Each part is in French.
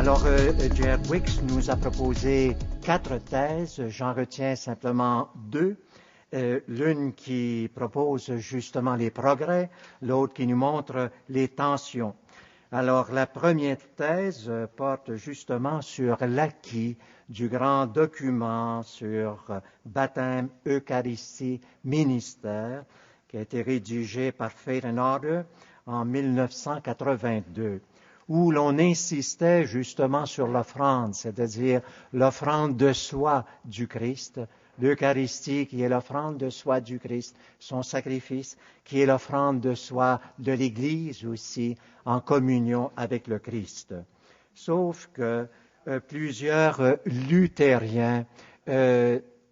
Alors, J.R. Wicks nous a proposé 4 thèses. J'en retiens simplement 2. L'une qui propose justement les progrès, l'autre qui nous montre les tensions. Alors, la première thèse porte justement sur l'acquis du grand document sur baptême, Eucharistie, ministère, qui a été rédigé par Faith and Order en 1982, où l'on insistait justement sur l'offrande, c'est-à-dire l'offrande de soi du Christ, l'Eucharistie qui est l'offrande de soi du Christ, son sacrifice, qui est l'offrande de soi de l'Église aussi, en communion avec le Christ. Sauf que plusieurs luthériens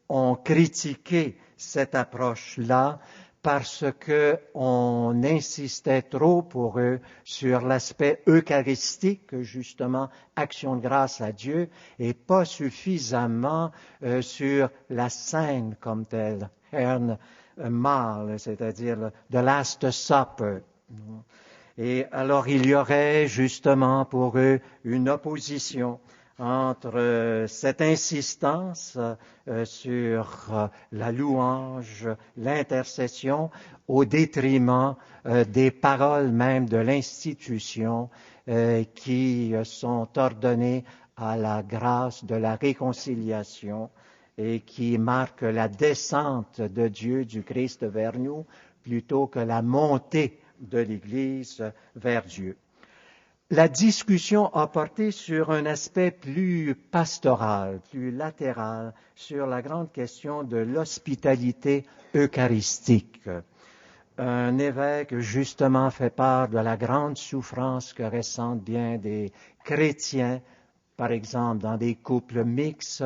ont critiqué cette approche-là parce qu'on insistait trop pour eux sur l'aspect eucharistique, justement, action de grâce à Dieu, et pas suffisamment sur la scène comme telle, Herrn Mahl, c'est-à-dire the Last Supper. Et alors il y aurait justement pour eux une opposition entre cette insistance sur la louange, l'intercession, au détriment des paroles même de l'institution qui sont ordonnées à la grâce de la réconciliation et qui marquent la descente de Dieu, du Christ vers nous, plutôt que la montée de l'Église vers Dieu. La discussion a porté sur un aspect plus pastoral, plus latéral, sur la grande question de l'hospitalité eucharistique. Un évêque, justement, fait part de la grande souffrance que ressentent bien des chrétiens, par exemple dans des couples mixtes,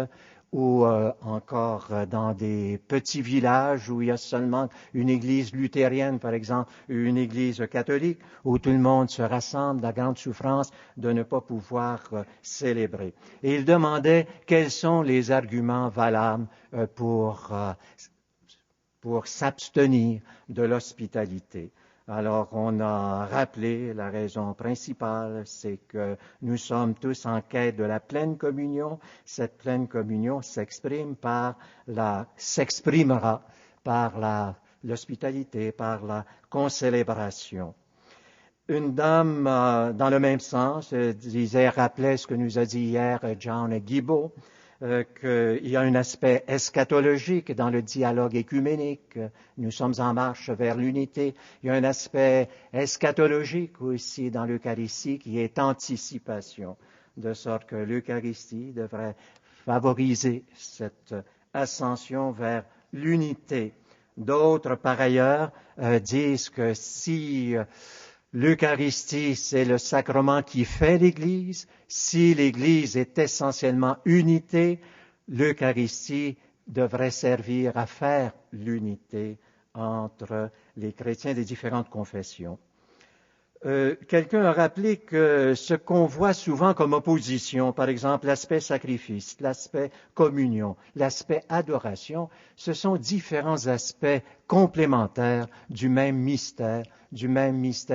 ou encore dans des petits villages où il y a seulement une église luthérienne, par exemple, ou une église catholique, où tout le monde se rassemble, la grande souffrance de ne pas pouvoir célébrer. Et il demandait quels sont les arguments valables pour s'abstenir de l'hospitalité. Alors, on a rappelé la raison principale, c'est que nous sommes tous en quête de la pleine communion. Cette pleine communion s'exprimera par l'hospitalité, par la concélébration. Une dame, dans le même sens, rappelait ce que nous a dit hier John Guibault, qu'il y a un aspect eschatologique dans le dialogue écuménique. Nous sommes en marche vers l'unité. Il y a un aspect eschatologique aussi dans l'Eucharistie qui est anticipation, de sorte que l'Eucharistie devrait favoriser cette ascension vers l'unité. D'autres, par ailleurs, disent que si l'Eucharistie, c'est le sacrement qui fait l'Église. Si l'Église est essentiellement unité, l'Eucharistie devrait servir à faire l'unité entre les chrétiens des différentes confessions. Quelqu'un a rappelé que ce qu'on voit souvent comme opposition, par exemple l'aspect sacrifice, l'aspect communion, l'aspect adoration, ce sont différents aspects complémentaires du même mystère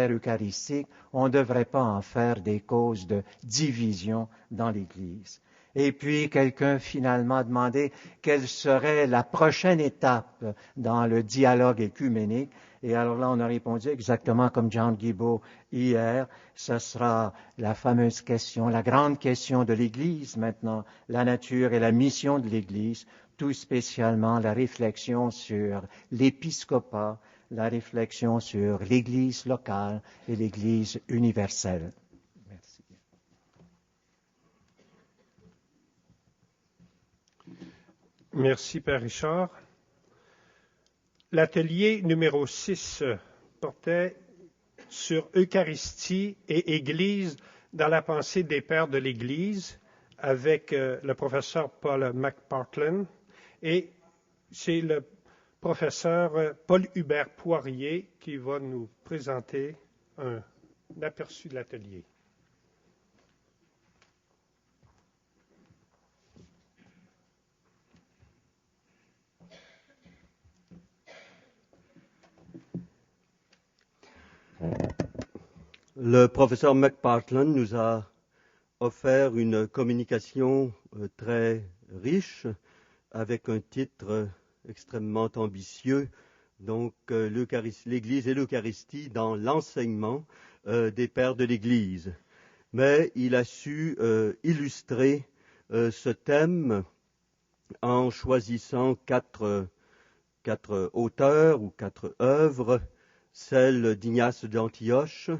eucharistique. On ne devrait pas en faire des causes de division dans l'Église. Et puis, quelqu'un finalement a demandé quelle serait la prochaine étape dans le dialogue écuménique. Et alors là, on a répondu exactement comme John Guibault hier. Ce sera la fameuse question, la grande question de l'Église maintenant, la nature et la mission de l'Église, tout spécialement la réflexion sur l'épiscopat, la réflexion sur l'Église locale et l'Église universelle. Merci. Merci, Père Richard. L'atelier numéro 6 portait sur Eucharistie et Église dans la pensée des pères de l'Église avec le professeur Paul McPartland et c'est le professeur Paul-Hubert Poirier qui va nous présenter un aperçu de l'atelier. Le professeur McPartland nous a offert une communication très riche avec un titre extrêmement ambitieux, donc l'Église et l'Eucharistie dans l'enseignement des pères de l'Église. Mais il a su illustrer ce thème en choisissant quatre auteurs ou quatre œuvres, celle d'Ignace d'Antioche,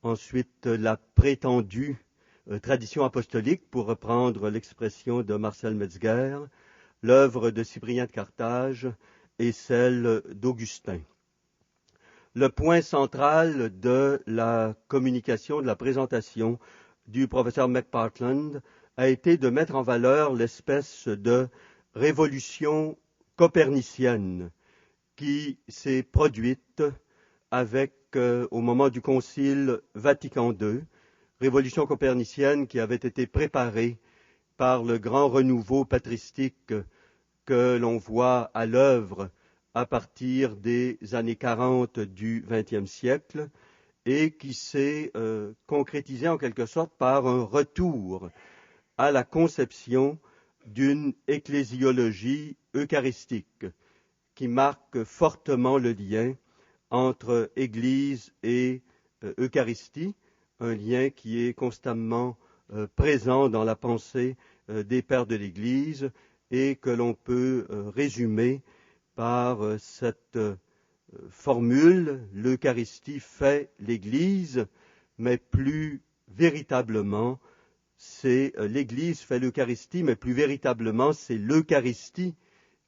ensuite la prétendue tradition apostolique, pour reprendre l'expression de Marcel Metzger, l'œuvre de Cyprien de Carthage et celle d'Augustin. Le point central de la communication, de la présentation du professeur McPartland a été de mettre en valeur l'espèce de révolution copernicienne qui s'est produite au moment du Concile Vatican II, révolution copernicienne qui avait été préparée par le grand renouveau patristique que l'on voit à l'œuvre à partir des années 40 du XXe siècle et qui s'est concrétisée en quelque sorte par un retour à la conception d'une ecclésiologie eucharistique qui marque fortement le lien entre Église et Eucharistie, un lien qui est constamment présent dans la pensée des pères de l'Église et que l'on peut résumer par cette formule: l'Eucharistie fait l'Église, mais plus véritablement, c'est l'Église fait l'Eucharistie, mais plus véritablement, c'est l'Eucharistie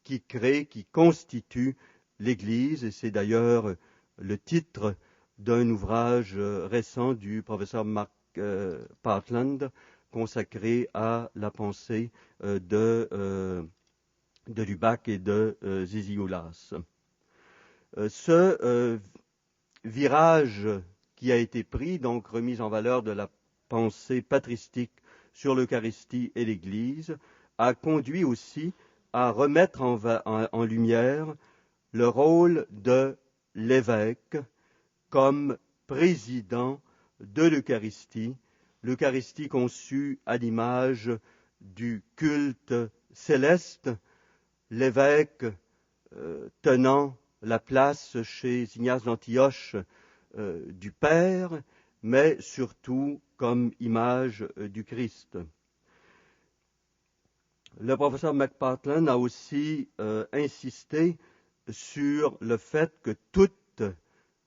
qui crée, qui constitue l'Église, et c'est d'ailleurs le titre d'un ouvrage récent du professeur Mark Partland consacré à la pensée de Lubac et de Zizioulas. Ce virage qui a été pris, donc remise en valeur de la pensée patristique sur l'Eucharistie et l'Église, a conduit aussi à remettre en lumière le rôle de l'évêque comme président de l'Eucharistie, l'Eucharistie conçue à l'image du culte céleste, l'évêque tenant la place chez Ignace d'Antioche du Père, mais surtout comme image du Christ. Le professeur McPartland a aussi insisté sur le fait que toute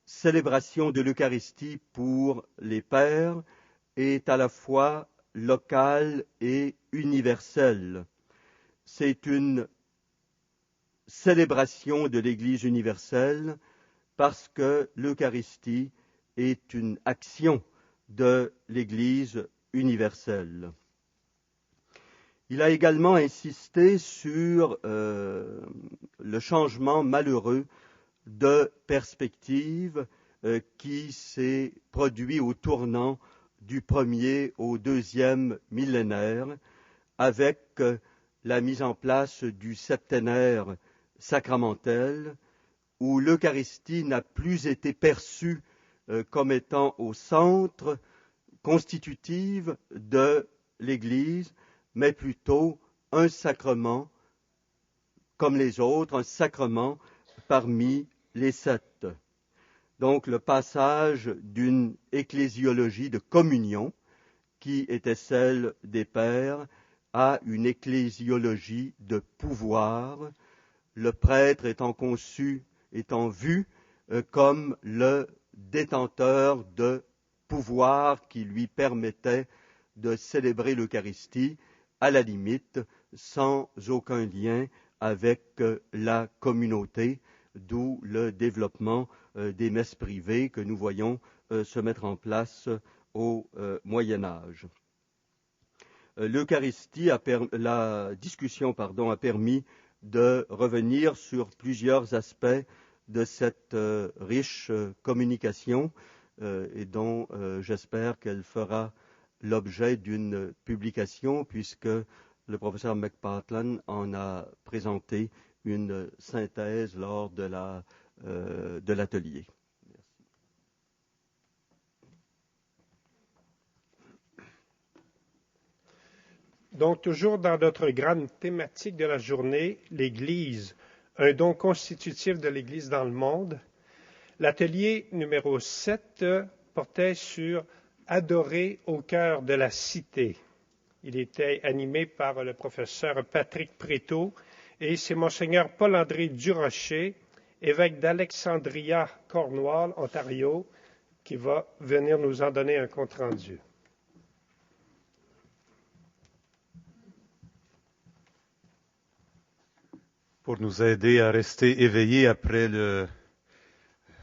célébration de l'Eucharistie pour les pères est à la fois locale et universelle. C'est une célébration de l'Église universelle parce que l'Eucharistie est une action de l'Église universelle. Il a également insisté sur le changement malheureux de perspective qui s'est produit au tournant du premier au deuxième millénaire avec la mise en place du septénaire sacramentel où l'Eucharistie n'a plus été perçue comme étant au centre constitutive de l'Église, mais plutôt un sacrement comme les autres, un sacrement parmi les 7. Donc le passage d'une ecclésiologie de communion, qui était celle des pères, à une ecclésiologie de pouvoir, le prêtre étant vu comme le détenteur de pouvoir qui lui permettait de célébrer l'Eucharistie, à la limite, sans aucun lien avec la communauté, d'où le développement des messes privées que nous voyons se mettre en place au Moyen Âge. La discussion a permis de revenir sur plusieurs aspects de cette riche communication et dont j'espère qu'elle fera l'objet d'une publication puisque le professeur McPartland en a présenté une synthèse lors de l'atelier. Donc, toujours dans notre grande thématique de la journée, l'Église, un don constitutif de l'Église dans le monde, l'atelier numéro 7 portait sur Adorer au cœur de la cité. Il était animé par le professeur Patrick Prétot et c'est Monseigneur Paul-André Durocher, évêque d'Alexandria, Cornwall, Ontario, qui va venir nous en donner un compte-rendu. Pour nous aider à rester éveillés après le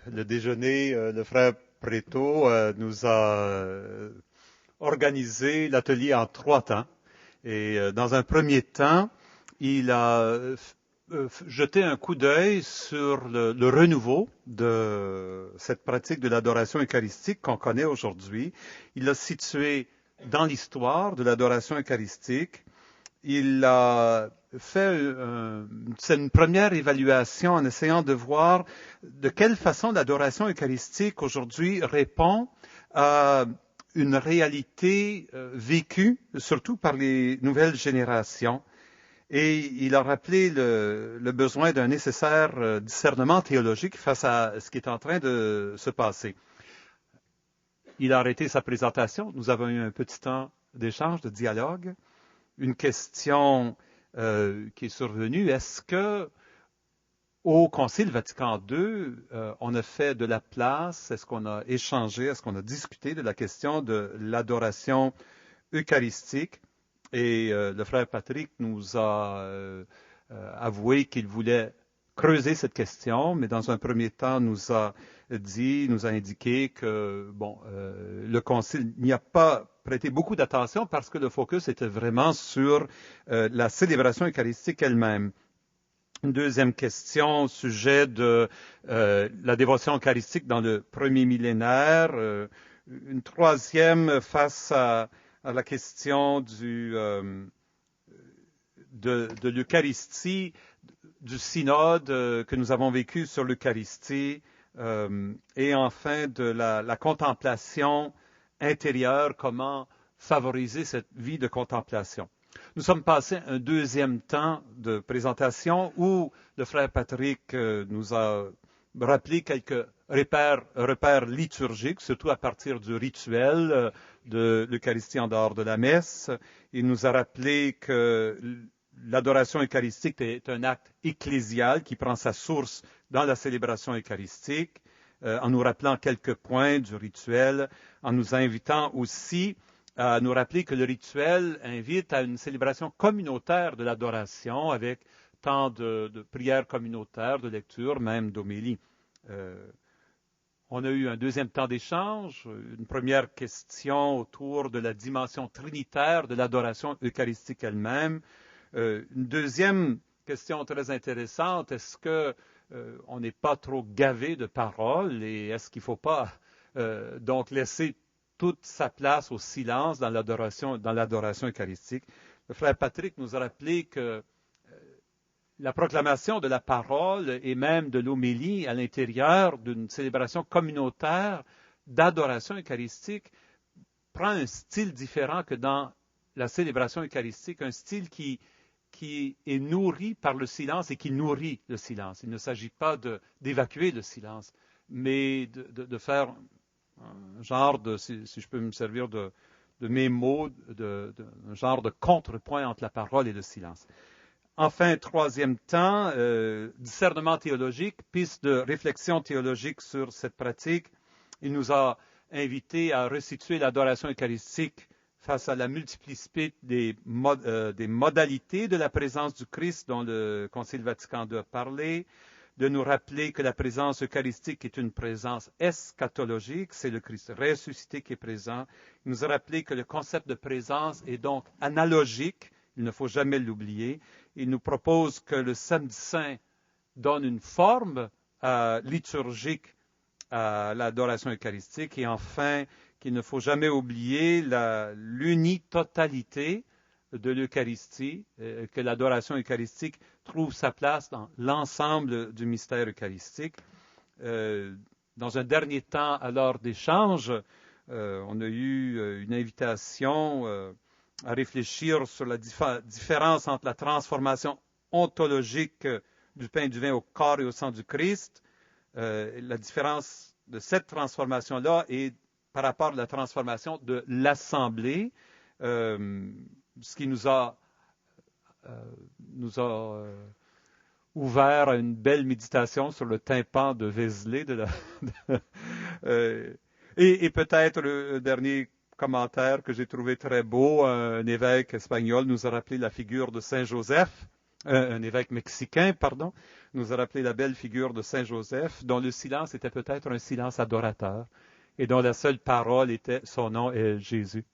déjeuner, le frère Prétot nous a organisé l'atelier en 3 temps. Et dans un premier temps, il a jeté un coup d'œil sur le renouveau de cette pratique de l'adoration eucharistique qu'on connaît aujourd'hui. Il l'a situé dans l'histoire de l'adoration eucharistique. Il a fait une première évaluation en essayant de voir de quelle façon l'adoration eucharistique aujourd'hui répond à une réalité vécue, surtout par les nouvelles générations. Et il a rappelé le besoin d'un nécessaire discernement théologique face à ce qui est en train de se passer. Il a arrêté sa présentation. Nous avons eu un petit temps d'échange, de dialogue. Une question qui est survenue, est-ce que au Concile Vatican II, on a fait de la place, est-ce qu'on a échangé, est-ce qu'on a discuté de la question de l'adoration eucharistique? Et le frère Patrick nous a avoué qu'il voulait creuser cette question, mais dans un premier temps nous a indiqué que le Concile n'y a pas prêté beaucoup d'attention parce que le focus était vraiment sur la célébration eucharistique elle-même. Une deuxième question au sujet de la dévotion eucharistique dans le premier millénaire. Une troisième face à la question de l'Eucharistie, du synode que nous avons vécu sur l'Eucharistie, et enfin de la contemplation intérieure, comment favoriser cette vie de contemplation. Nous sommes passés un deuxième temps de présentation où le frère Patrick nous a rappelé quelques repères liturgiques, surtout à partir du rituel de l'Eucharistie en dehors de la messe. Il nous a rappelé que l'adoration eucharistique est un acte ecclésial qui prend sa source dans la célébration eucharistique, en nous rappelant quelques points du rituel, en nous invitant aussi à nous rappeler que le rituel invite à une célébration communautaire de l'adoration avec tant de prières communautaires, de lectures, même d'homélie. On a eu un deuxième temps d'échange, une première question autour de la dimension trinitaire de l'adoration eucharistique elle-même. Une deuxième question très intéressante, est-ce que on n'est pas trop gavé de paroles et est-ce qu'il ne faut pas donc laisser toute sa place au silence dans l'adoration eucharistique? Le frère Patrick nous a rappelé que la proclamation de la parole et même de l'homélie à l'intérieur d'une célébration communautaire d'adoration eucharistique prend un style différent que dans la célébration eucharistique, un style qui est nourri par le silence et qui nourrit le silence. Il ne s'agit pas d'évacuer le silence, mais de faire un genre de, si je peux me servir de mes mots, un genre de contrepoint entre la parole et le silence. Enfin, troisième temps, discernement théologique, piste de réflexion théologique sur cette pratique. Il nous a invités à resituer l'adoration eucharistique face à la multiplicité des modalités de la présence du Christ dont le Concile Vatican II a parlé, de nous rappeler que la présence eucharistique est une présence eschatologique, c'est le Christ ressuscité qui est présent. Il nous a rappelé que le concept de présence est donc analogique, il ne faut jamais l'oublier. Il nous propose que le samedi saint donne une forme liturgique à l'adoration eucharistique et enfin qu'il ne faut jamais oublier l'unitotalité de l'Eucharistie, que l'adoration eucharistique trouve sa place dans l'ensemble du mystère eucharistique. Dans un dernier temps, à l'heure d'échange, on a eu une invitation réfléchir sur la différence entre la transformation ontologique du pain et du vin au corps et au sang du Christ, la différence de cette transformation-là et par rapport à la transformation de l'Assemblée, ce qui nous a ouvert à une belle méditation sur le tympan de Vézelay. Et peut-être le dernier commentaire que j'ai trouvé très beau, un évêque espagnol nous a rappelé la figure de Saint Joseph, un évêque mexicain, pardon, nous a rappelé la belle figure de Saint Joseph, dont le silence était peut-être un silence adorateur, et dont la seule parole était son nom est Jésus.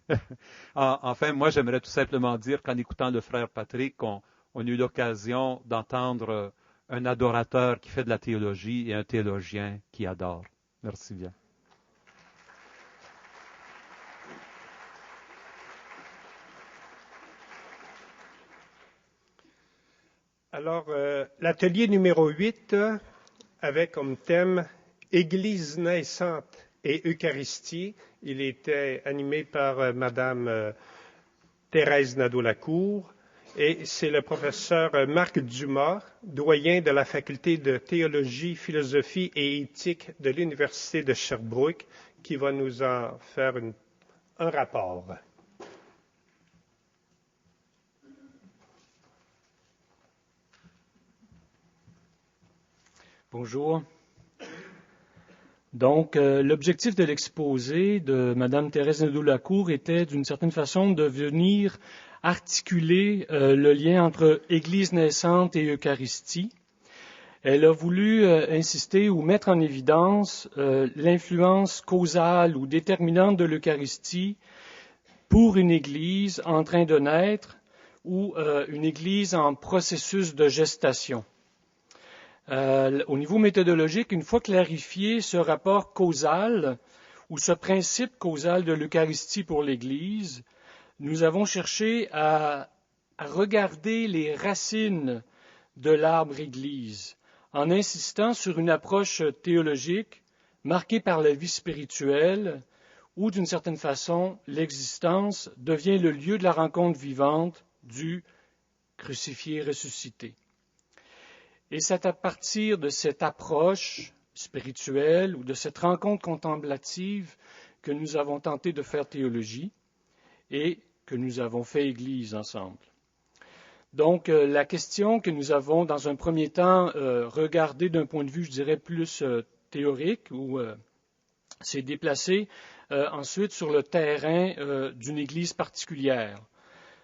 Enfin, moi, j'aimerais tout simplement dire qu'en écoutant le frère Patrick, on a eu l'occasion d'entendre un adorateur qui fait de la théologie et un théologien qui adore. Merci bien. Alors, l'atelier numéro 8 avait comme thème « Église naissante et Eucharistie ». Il était animé par Madame Thérèse Nadeau-Lacour et c'est le professeur Marc Dumas, doyen de la faculté de théologie, philosophie et éthique de l'Université de Sherbrooke, qui va nous en faire un rapport. Bonjour. Donc, l'objectif de l'exposé de Mme Thérèse Nadeau-Lacour était, d'une certaine façon, de venir articuler le lien entre Église naissante et Eucharistie. Elle a voulu insister ou mettre en évidence l'influence causale ou déterminante de l'Eucharistie pour une Église en train de naître ou une Église en processus de gestation. Au niveau méthodologique, une fois clarifié ce rapport causal ou ce principe causal de l'Eucharistie pour l'Église, nous avons cherché à regarder les racines de l'arbre Église en insistant sur une approche théologique marquée par la vie spirituelle où, d'une certaine façon, l'existence devient le lieu de la rencontre vivante du crucifié ressuscité. Et c'est à partir de cette approche spirituelle ou de cette rencontre contemplative que nous avons tenté de faire théologie et que nous avons fait Église ensemble. Donc, la question que nous avons, dans un premier temps, regardée d'un point de vue, je dirais, plus théorique, ou s'est déplacée ensuite sur le terrain d'une Église particulière.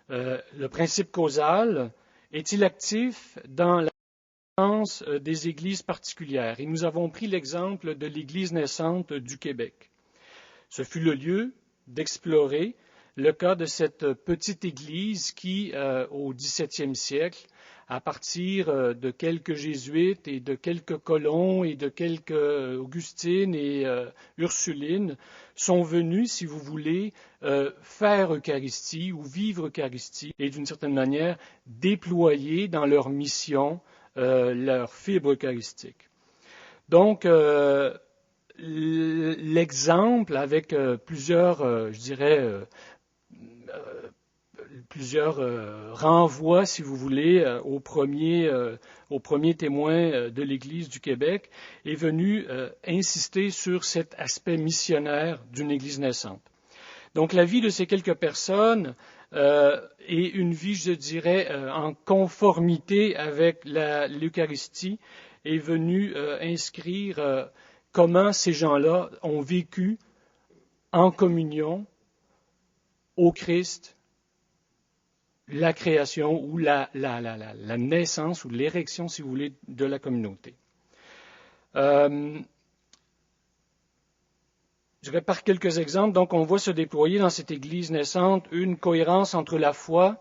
Le principe causal est-il actif dans la des églises particulières. Et nous avons pris l'exemple de l'Église naissante du Québec. Ce fut le lieu d'explorer le cas de cette petite église qui, au XVIIe siècle, à partir de quelques jésuites et de quelques colons et de quelques augustines et ursulines, sont venus, si vous voulez, faire Eucharistie ou vivre Eucharistie et d'une certaine manière déployer dans leur mission leur fibre eucharistique. Donc, l'exemple avec plusieurs, je dirais, plusieurs renvois, si vous voulez, aux premiers témoins de l'Église du Québec, est venu insister sur cet aspect missionnaire d'une Église naissante. Donc, la vie de ces quelques personnes et une vie, je dirais, en conformité avec l'Eucharistie est venue inscrire comment ces gens-là ont vécu en communion au Christ la création ou la naissance ou l'érection, si vous voulez, de la communauté. Je dirais par quelques exemples, donc on voit se déployer dans cette Église naissante une cohérence entre la foi,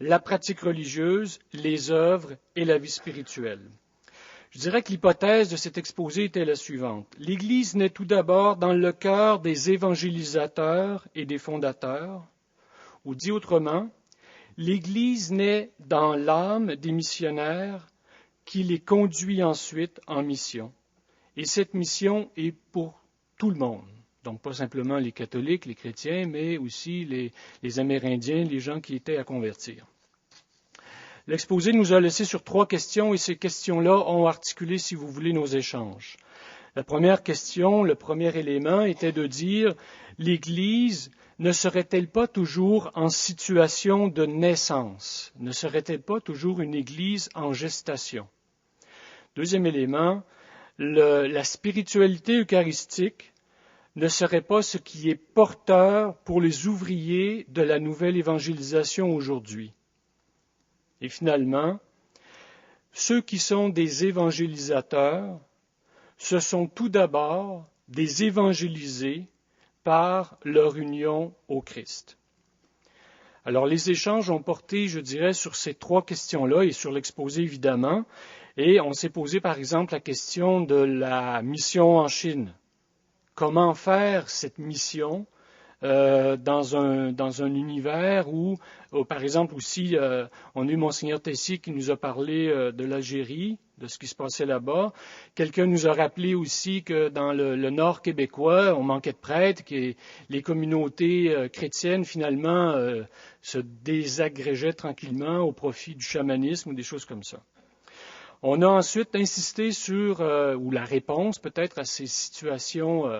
la pratique religieuse, les œuvres et la vie spirituelle. Je dirais que l'hypothèse de cet exposé était la suivante. L'Église naît tout d'abord dans le cœur des évangélisateurs et des fondateurs, ou dit autrement, l'Église naît dans l'âme des missionnaires qui les conduit ensuite en mission. Et cette mission est pour tout le monde. Donc pas simplement les catholiques, les chrétiens, mais aussi les Amérindiens, les gens qui étaient à convertir. L'exposé nous a laissé sur 3 questions et ces questions-là ont articulé, si vous voulez, nos échanges. La première question, le premier élément était de dire l'Église ne serait-elle pas toujours en situation de naissance? Ne serait-elle pas toujours une Église en gestation? Deuxième élément, la spiritualité eucharistique ne serait pas ce qui est porteur pour les ouvriers de la nouvelle évangélisation aujourd'hui. Et finalement, ceux qui sont des évangélisateurs, ce sont tout d'abord des évangélisés par leur union au Christ. Alors les échanges ont porté, je dirais, sur ces 3 questions-là et sur l'exposé évidemment, et on s'est posé par exemple la question de la mission en Chine. Comment faire cette mission dans un univers où, par exemple aussi, on a eu Monseigneur Tessier qui nous a parlé de l'Algérie, de ce qui se passait là-bas. Quelqu'un nous a rappelé aussi que dans le nord québécois, on manquait de prêtres, que les communautés chrétiennes, finalement, se désagrégeaient tranquillement au profit du chamanisme ou des choses comme ça. On a ensuite insisté sur, ou la réponse peut-être à ces situations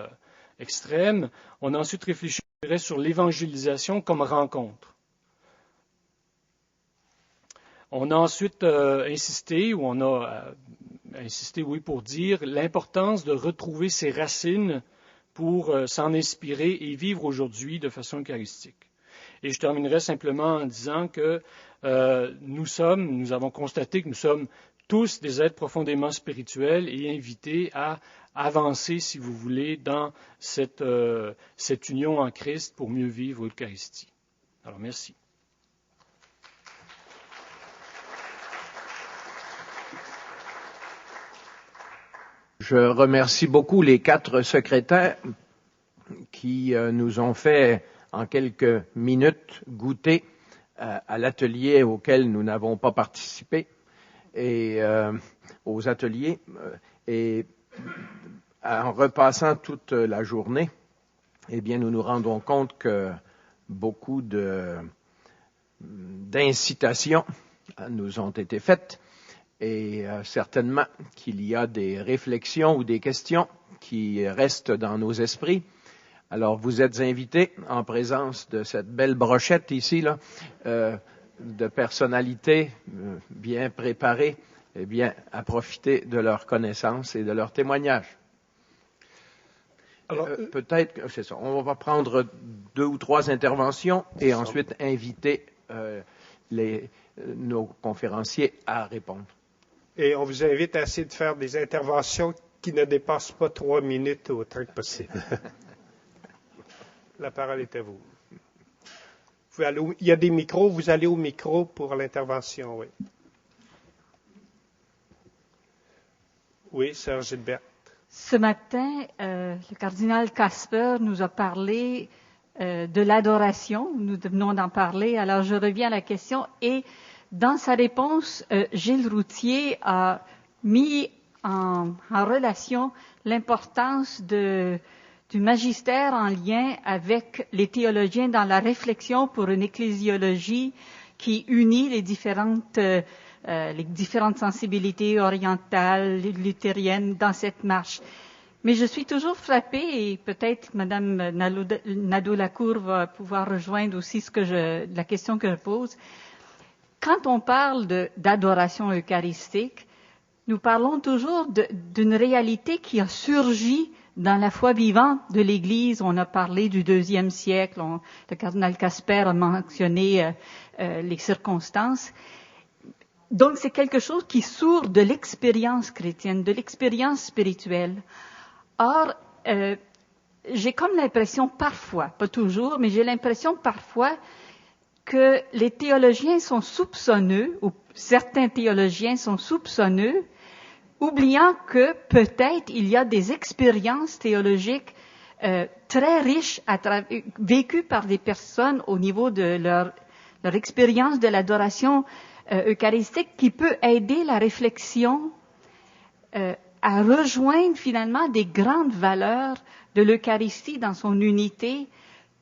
extrêmes, on a ensuite réfléchi sur l'évangélisation comme rencontre. On a ensuite insisté pour dire l'importance de retrouver ses racines pour s'en inspirer et vivre aujourd'hui de façon eucharistique. Et je terminerai simplement en disant que nous avons constaté que nous sommes tous des êtres profondément spirituels et invités à avancer, si vous voulez, dans cette union en Christ pour mieux vivre l'Eucharistie. Alors, merci. Je remercie beaucoup les 4 secrétaires qui nous ont fait en quelques minutes goûter à l'atelier auquel nous n'avons pas participé et aux ateliers. Et en repassant toute la journée, eh bien, nous nous rendons compte que beaucoup d'incitations nous ont été faites et certainement qu'il y a des réflexions ou des questions qui restent dans nos esprits. Alors, vous êtes invités, en présence de cette belle brochette ici, là, de personnalités bien préparées, eh bien, à profiter de leurs connaissances et de leurs témoignages. Alors, peut-être que c'est ça. On va prendre 2 ou 3 interventions et ensuite inviter nos conférenciers à répondre. Et on vous invite à essayer de faire des interventions qui ne dépassent pas 3 minutes autant que possible. La parole est à vous. Il y a des micros, vous allez au micro pour l'intervention, oui. Oui, Sœur Gilberte. Ce matin, le cardinal Casper nous a parlé de l'adoration. Nous venons d'en parler. Alors, je reviens à la question. Et dans sa réponse, Gilles Routier a mis en relation l'importance du magistère en lien avec les théologiens dans la réflexion pour une ecclésiologie qui unit les différentes sensibilités orientales, luthériennes dans cette marche. Mais je suis toujours frappée, et peut-être Mme Nadeau-Lacour va pouvoir rejoindre aussi la question que je pose. Quand on parle d'adoration eucharistique, nous parlons toujours d'une réalité qui a surgi dans la foi vivante de l'Église. On a parlé du IIe siècle, le cardinal Casper a mentionné les circonstances. Donc, c'est quelque chose qui sourd de l'expérience chrétienne, de l'expérience spirituelle. Or, j'ai comme l'impression parfois, pas toujours, mais j'ai l'impression parfois que les théologiens sont soupçonneux, ou certains théologiens sont soupçonneux, oubliant que peut-être il y a des expériences théologiques très riches vécues par des personnes au niveau de leur expérience de l'adoration eucharistique qui peut aider la réflexion à rejoindre finalement des grandes valeurs de l'Eucharistie dans son unité,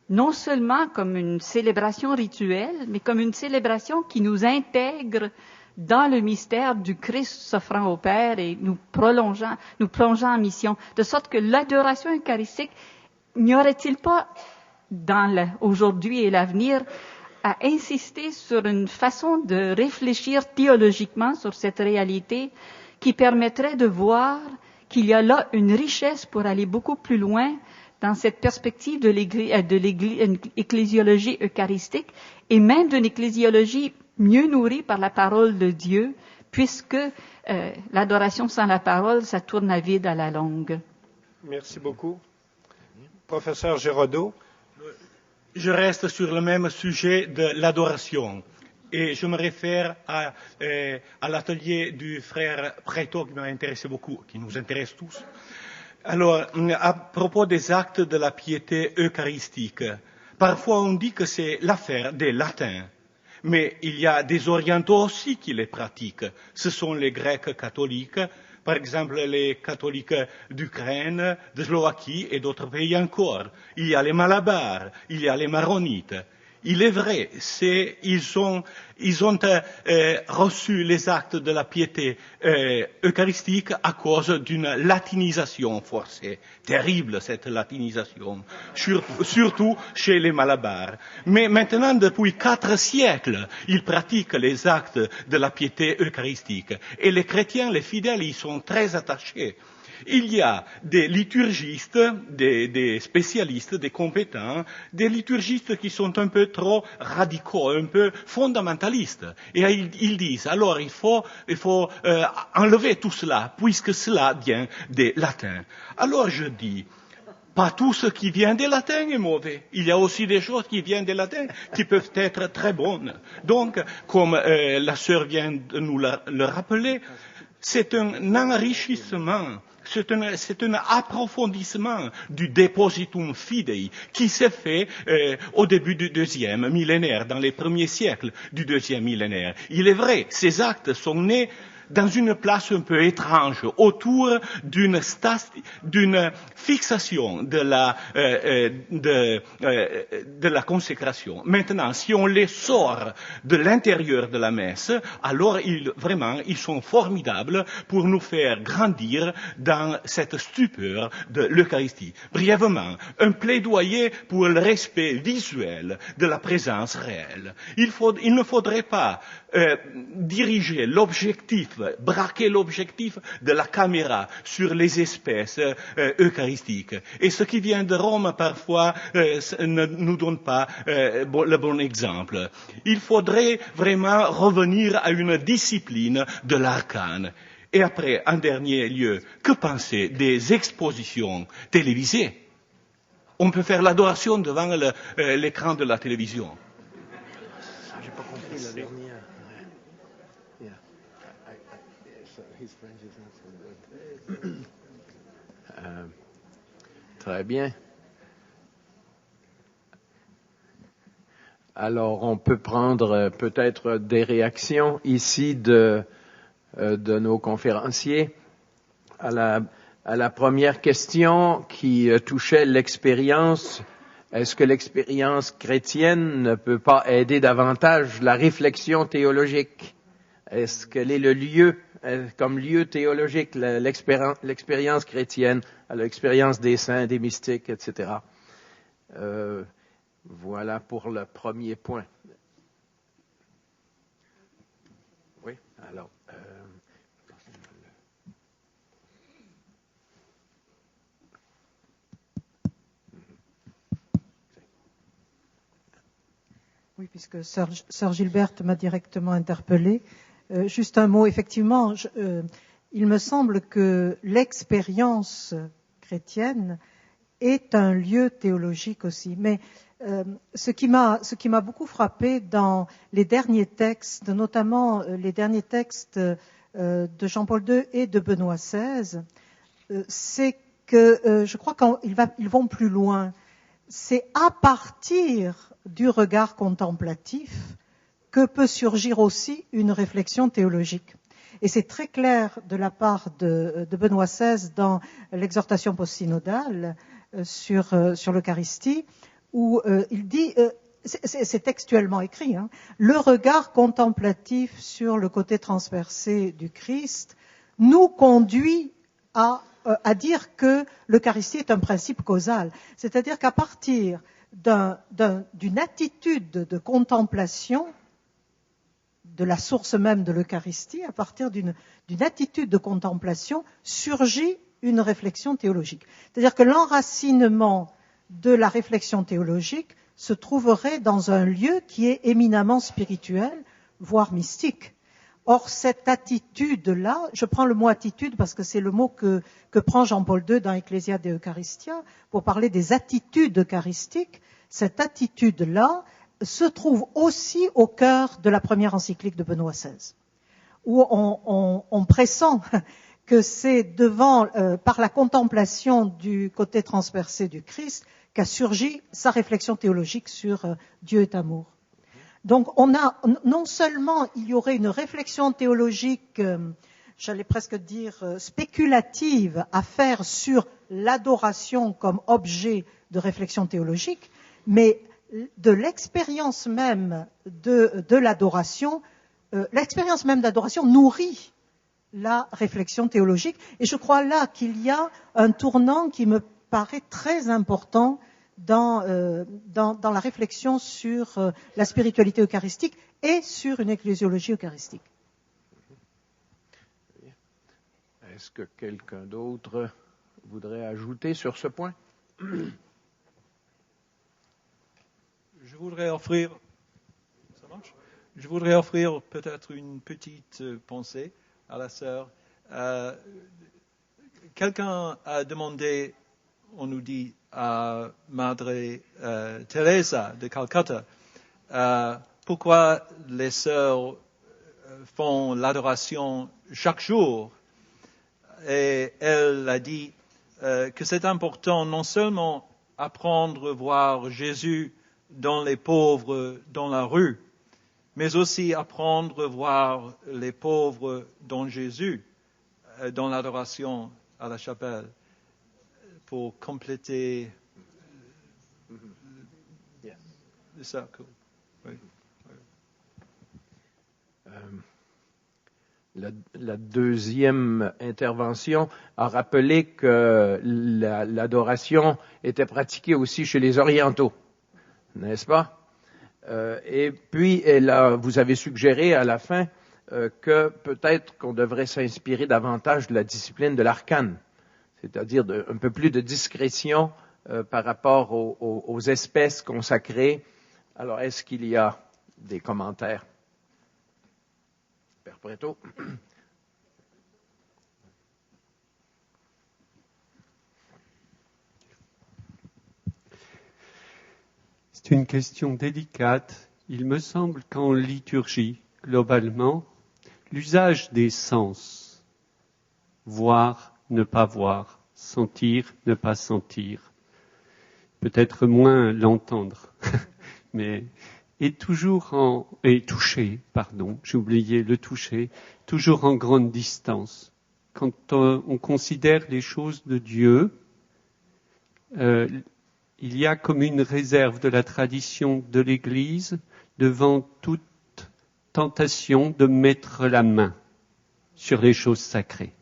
non seulement comme une célébration rituelle, mais comme une célébration qui nous intègre dans le mystère du Christ s'offrant au Père et nous plongeant en mission. De sorte que l'adoration eucharistique, n'y aurait-il pas, aujourd'hui et l'avenir, à insister sur une façon de réfléchir théologiquement sur cette réalité qui permettrait de voir qu'il y a là une richesse pour aller beaucoup plus loin dans cette perspective de l'ecclésiologie eucharistique et même d'une ecclésiologie mieux nourrie par la parole de Dieu, puisque l'adoration sans la parole, ça tourne à vide à la longue. Merci beaucoup. Professeur Giraudeau. Je reste sur le même sujet de l'adoration. Et je me réfère à l'atelier du frère Préto qui m'a intéressé beaucoup, qui nous intéresse tous. Alors, à propos des actes de la piété eucharistique, parfois on dit que c'est l'affaire des latins. Mais il y a des orientaux aussi qui les pratiquent. Ce sont les Grecs catholiques, par exemple les catholiques d'Ukraine, de Slovaquie et d'autres pays encore. Il y a les Malabars, il y a les Maronites. Il est vrai, ils ont reçu les actes de la piété eucharistique à cause d'une latinisation forcée. Terrible cette latinisation, surtout chez les Malabars. Mais maintenant, depuis 4 siècles, ils pratiquent les actes de la piété eucharistique. Et les chrétiens, les fidèles, y sont très attachés. Il y a des liturgistes, des spécialistes, des compétents, des liturgistes qui sont un peu trop radicaux, un peu fondamentalistes. Et ils disent, alors il faut enlever tout cela, puisque cela vient des latins. Alors je dis, pas tout ce qui vient des latins est mauvais. Il y a aussi des choses qui viennent des latins qui peuvent être très bonnes. Donc, comme la sœur vient de nous le rappeler, c'est un enrichissement. C'est un approfondissement du depositum fidei qui s'est fait au début du 2e millénaire, dans les premiers siècles du 2e millénaire. Il est vrai, ces actes sont nés dans une place un peu étrange, autour d'une fixation de la consécration. Maintenant, si on les sort de l'intérieur de la messe, alors ils sont formidables pour nous faire grandir dans cette stupeur de l'Eucharistie. Brièvement, un plaidoyer pour le respect visuel de la présence réelle. Il ne faudrait pas diriger l'objectif, braquer l'objectif de la caméra sur les espèces eucharistiques. Et ce qui vient de Rome, parfois, ne nous donne pas le bon exemple. Il faudrait vraiment revenir à une discipline de l'arcane. Et après, en dernier lieu, que penser des expositions télévisées? On peut faire l'adoration devant l'écran de la télévision. J'ai pas compris la dernière. Très bien. Alors, on peut prendre peut-être des réactions ici de nos conférenciers à la première question qui touchait l'expérience. Est-ce que l'expérience chrétienne ne peut pas aider davantage la réflexion théologique? Est-ce qu'elle est le lieu, comme lieu théologique, l'expérience chrétienne, l'expérience des saints, des mystiques, etc. Voilà pour le premier point. Oui, alors. Oui, puisque Sœur Gilberte m'a directement interpellée. Juste un mot, effectivement, il me semble que l'expérience chrétienne est un lieu théologique aussi. Mais ce qui m'a beaucoup frappé dans les derniers textes, notamment les derniers textes de Jean-Paul II et de Benoît XVI, c'est que je crois qu'ils vont plus loin. C'est à partir du regard contemplatif que peut surgir aussi une réflexion théologique. Et c'est très clair de la part de Benoît XVI dans l'exhortation post-synodale sur l'Eucharistie, où il dit, c'est textuellement écrit, hein, le regard contemplatif sur le côté transpercé du Christ nous conduit à dire que l'Eucharistie est un principe causal. C'est-à-dire qu'à partir d'une attitude de contemplation de la source même de l'Eucharistie, à partir d'une attitude de contemplation, surgit une réflexion théologique. C'est-à-dire que l'enracinement de la réflexion théologique se trouverait dans un lieu qui est éminemment spirituel, voire mystique. Or, cette attitude-là, je prends le mot attitude parce que c'est le mot que prend Jean-Paul II dans Ecclesia de Eucharistia pour parler des attitudes eucharistiques. Cette attitude-là se trouve aussi au cœur de la première encyclique de Benoît XVI, où on pressent que c'est par la contemplation du côté transpercé du Christ qu'a surgi sa réflexion théologique sur Dieu est amour. Donc non seulement il y aurait une réflexion théologique, j'allais presque dire spéculative, à faire sur l'adoration comme objet de réflexion théologique, mais de l'expérience même de l'adoration, l'expérience même d'adoration nourrit la réflexion théologique. Et je crois là qu'il y a un tournant qui me paraît très important dans la réflexion sur la spiritualité eucharistique et sur une ecclésiologie eucharistique. Est-ce que quelqu'un d'autre voudrait ajouter sur ce point? Je voudrais offrir peut-être une petite pensée à la sœur. Quelqu'un a demandé, on nous dit, à Madre Teresa de Calcutta, pourquoi les sœurs font l'adoration chaque jour. Et elle a dit que c'est important non seulement apprendre à voir Jésus dans les pauvres dans la rue, mais aussi apprendre à voir les pauvres dans Jésus, dans l'adoration à la chapelle, pour compléter le cercle. Oui. La deuxième intervention a rappelé que l'adoration était pratiquée aussi chez les orientaux, n'est-ce pas? Et puis, vous avez suggéré à la fin que peut-être qu'on devrait s'inspirer davantage de la discipline de l'arcane, c'est-à-dire un peu plus de discrétion par rapport aux espèces consacrées. Alors, est-ce qu'il y a des commentaires? Père Préto. C'est une question délicate. Il me semble qu'en liturgie, globalement, l'usage des sens, voir, ne pas voir, sentir, ne pas sentir, peut-être moins l'entendre, mais toucher, j'ai oublié le toucher, toujours en grande distance. Quand on considère les choses de Dieu, il y a comme une réserve de la tradition de l'Église devant toute tentation de mettre la main sur les choses sacrées.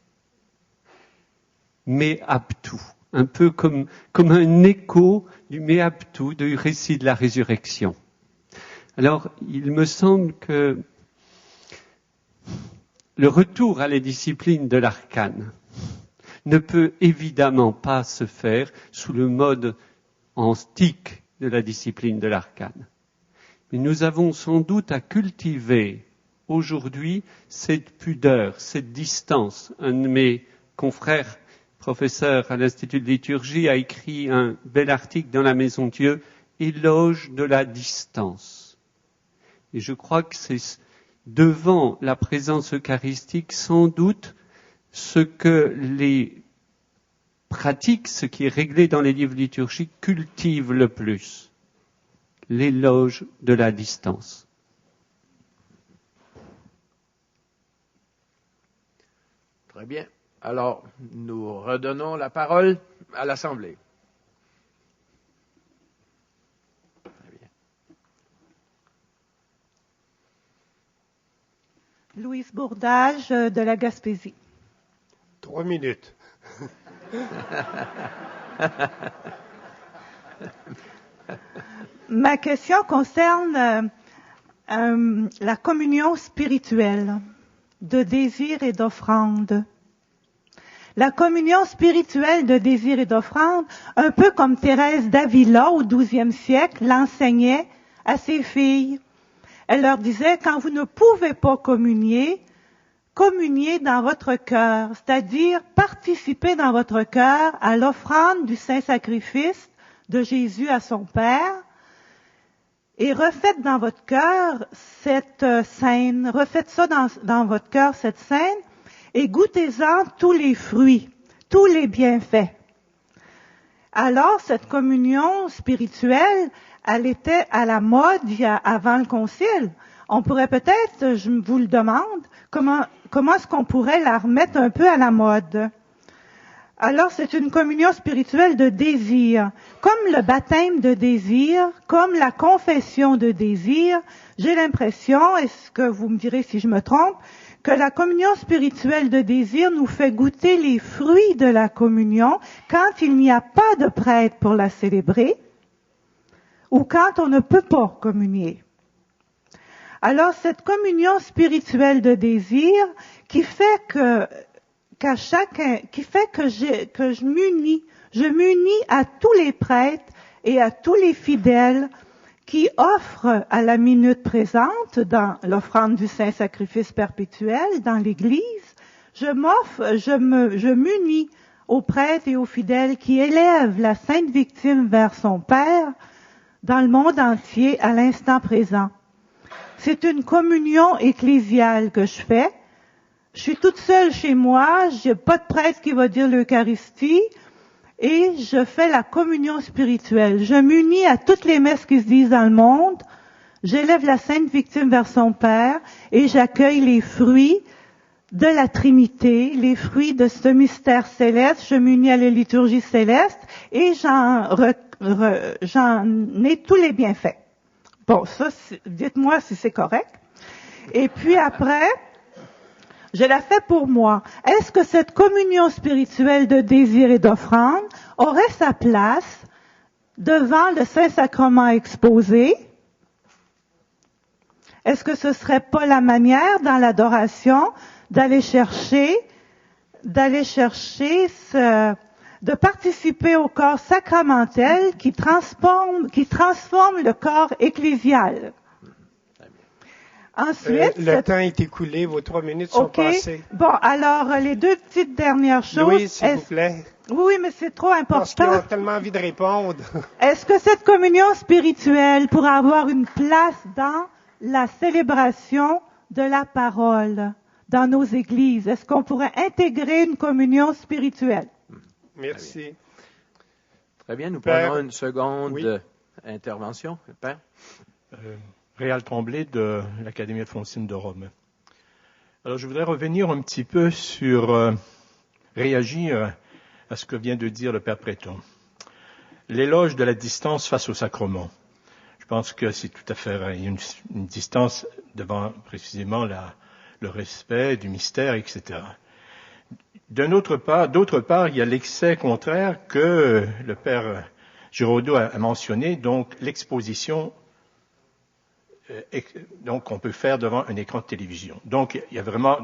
Mais aptou, un peu comme un écho du mais aptou du récit de la résurrection. Alors, il me semble que le retour à la discipline de l'arcane ne peut évidemment pas se faire sous le mode antique de la discipline de l'arcane. Mais nous avons sans doute à cultiver aujourd'hui cette pudeur, cette distance. Un de mes confrères, professeur à l'Institut de liturgie, a écrit un bel article dans la Maison de Dieu, éloge de la distance. Et je crois que c'est devant la présence eucharistique sans doute ce que les pratiques, ce qui est réglé dans les livres liturgiques, cultivent le plus. L'éloge de la distance. Très bien. Alors, nous redonnons la parole à l'Assemblée. Très bien. Louise Bourdage de la Gaspésie. 3 minutes. Ma question concerne la communion spirituelle de désir et d'offrande. La communion spirituelle de désir et d'offrande, un peu comme Thérèse d'Avila au XIIe siècle l'enseignait à ses filles. Elle leur disait, quand vous ne pouvez pas communier, communiez dans votre cœur, c'est-à-dire participez dans votre cœur à l'offrande du saint sacrifice de Jésus à son Père, et refaites dans votre cœur cette scène, refaites ça dans votre cœur, cette scène, et goûtez-en tous les fruits, tous les bienfaits. Alors, cette communion spirituelle, elle était à la mode avant le concile. On pourrait peut-être, je vous le demande, comment est-ce qu'on pourrait la remettre un peu à la mode? Alors, c'est une communion spirituelle de désir. Comme le baptême de désir, comme la confession de désir, j'ai l'impression, est-ce que vous me direz si je me trompe, que la communion spirituelle de désir nous fait goûter les fruits de la communion quand il n'y a pas de prêtre pour la célébrer ou quand on ne peut pas communier. Alors, cette communion spirituelle de désir qui fait que je m'unis à tous les prêtres et à tous les fidèles qui offrent à la minute présente dans l'offrande du saint sacrifice perpétuel dans l'Église, je m'unis aux prêtres et aux fidèles qui élèvent la sainte victime vers son Père dans le monde entier à l'instant présent. C'est une communion ecclésiale que je fais. Je suis toute seule chez moi, j'ai pas de prêtre qui va dire l'Eucharistie et je fais la communion spirituelle. Je m'unis à toutes les messes qui se disent dans le monde, j'élève la sainte victime vers son Père et j'accueille les fruits de la Trinité, les fruits de ce mystère céleste. Je m'unis à la liturgie céleste et j'en ai tous les bienfaits. Bon, ça, dites-moi si c'est correct. Et puis après, je la fais pour moi. Est-ce que cette communion spirituelle de désir et d'offrande aurait sa place devant le Saint-Sacrement exposé? Est-ce que ce serait pas la manière dans l'adoration d'aller chercher de participer au corps sacramentel qui transforme le corps ecclésial? Ensuite, le temps est écoulé, vos 3 minutes sont passées. Bon, alors, les 2 petites dernières choses. Louise, s'il vous plaît. Oui, mais c'est trop important. Parce qu'ils ont tellement envie de répondre. Est-ce que cette communion spirituelle pourrait avoir une place dans la célébration de la parole dans nos églises? Est-ce qu'on pourrait intégrer une communion spirituelle? Merci. Très bien, nous Père, prenons une seconde intervention. Père? Réal Tremblay de l'Académie Alphonsine de Rome. Alors, je voudrais revenir un petit peu sur réagir à ce que vient de dire le Père Préton. L'éloge de la distance face au sacrement. Je pense que c'est tout à fait vrai. Il y a une distance devant précisément le respect du mystère, etc. D'autre part, il y a l'excès contraire que le Père Giraudeau a mentionné, donc l'exposition qu'on peut faire devant un écran de télévision. Donc, il y a vraiment,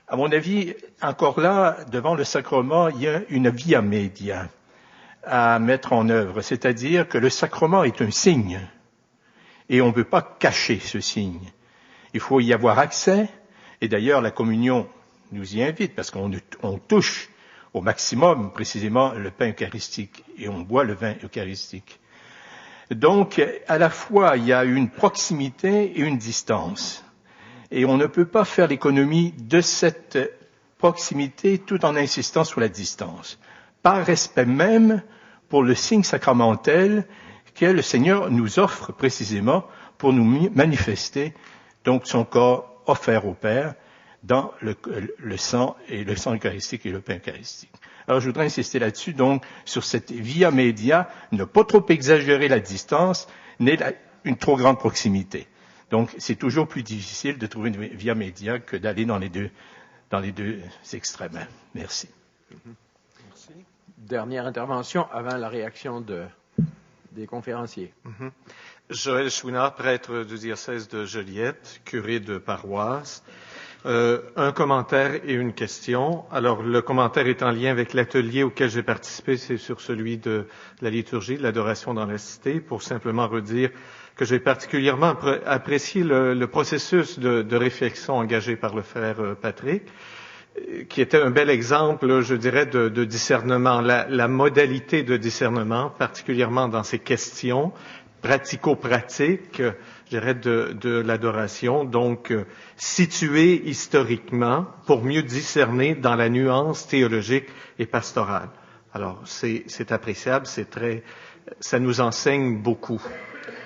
à mon avis, encore là, devant le sacrement, il y a une via media à mettre en œuvre. C'est-à-dire que le sacrement est un signe et on ne peut pas cacher ce signe. Il faut y avoir accès et d'ailleurs la communion nous y invite parce qu'on touche au maximum précisément le pain eucharistique et on boit le vin eucharistique. Donc, à la fois, il y a une proximité et une distance. Et on ne peut pas faire l'économie de cette proximité tout en insistant sur la distance. Par respect même pour le signe sacramentel que le Seigneur nous offre précisément pour nous manifester donc son corps offert au Père dans le sang et le sang eucharistique et le pain eucharistique. Alors, je voudrais insister là-dessus, donc, sur cette via media, ne pas trop exagérer la distance, ni une trop grande proximité. Donc, c'est toujours plus difficile de trouver une via media que d'aller dans les deux extrêmes. Merci. Merci. Dernière intervention avant la réaction des conférenciers. Joël Chouinard, prêtre du diocèse de Joliette, curé de paroisse. Un commentaire et une question. Alors, le commentaire est en lien avec l'atelier auquel j'ai participé, c'est sur celui de la liturgie, de l'adoration dans la cité, pour simplement redire que j'ai particulièrement apprécié le processus de réflexion engagé par le frère Patrick, qui était un bel exemple, je dirais, de discernement, la modalité de discernement, particulièrement dans ces questions pratico-pratiques, je dirais, de l'adoration, donc situées historiquement pour mieux discerner dans la nuance théologique et pastorale. Alors, c'est appréciable, ça nous enseigne beaucoup.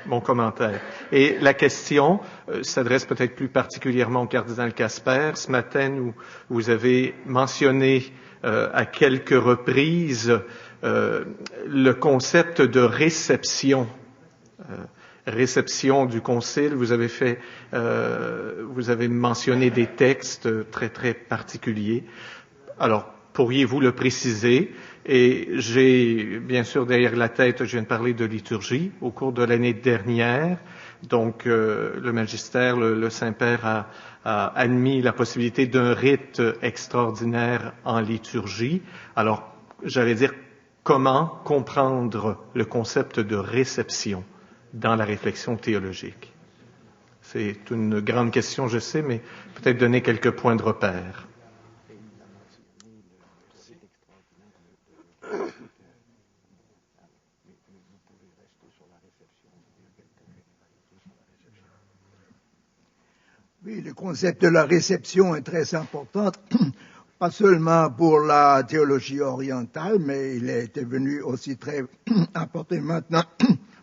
Mon commentaire. Et la question s'adresse peut-être plus particulièrement au cardinal Casper. Ce matin, vous avez mentionné à quelques reprises le concept de réception. Réception du concile. Vous avez mentionné des textes très très particuliers. Alors, pourriez-vous le préciser? Et j'ai, bien sûr, derrière la tête, je viens de parler de liturgie. Au cours de l'année dernière, donc le magistère, le Saint-Père a admis la possibilité d'un rite extraordinaire en liturgie. Alors, j'allais dire, comment comprendre le concept de réception dans la réflexion théologique? C'est une grande question, je sais, mais peut-être donner quelques points de repère. Oui, le concept de la réception est très important, pas seulement pour la théologie orientale, mais il est devenu aussi très important maintenant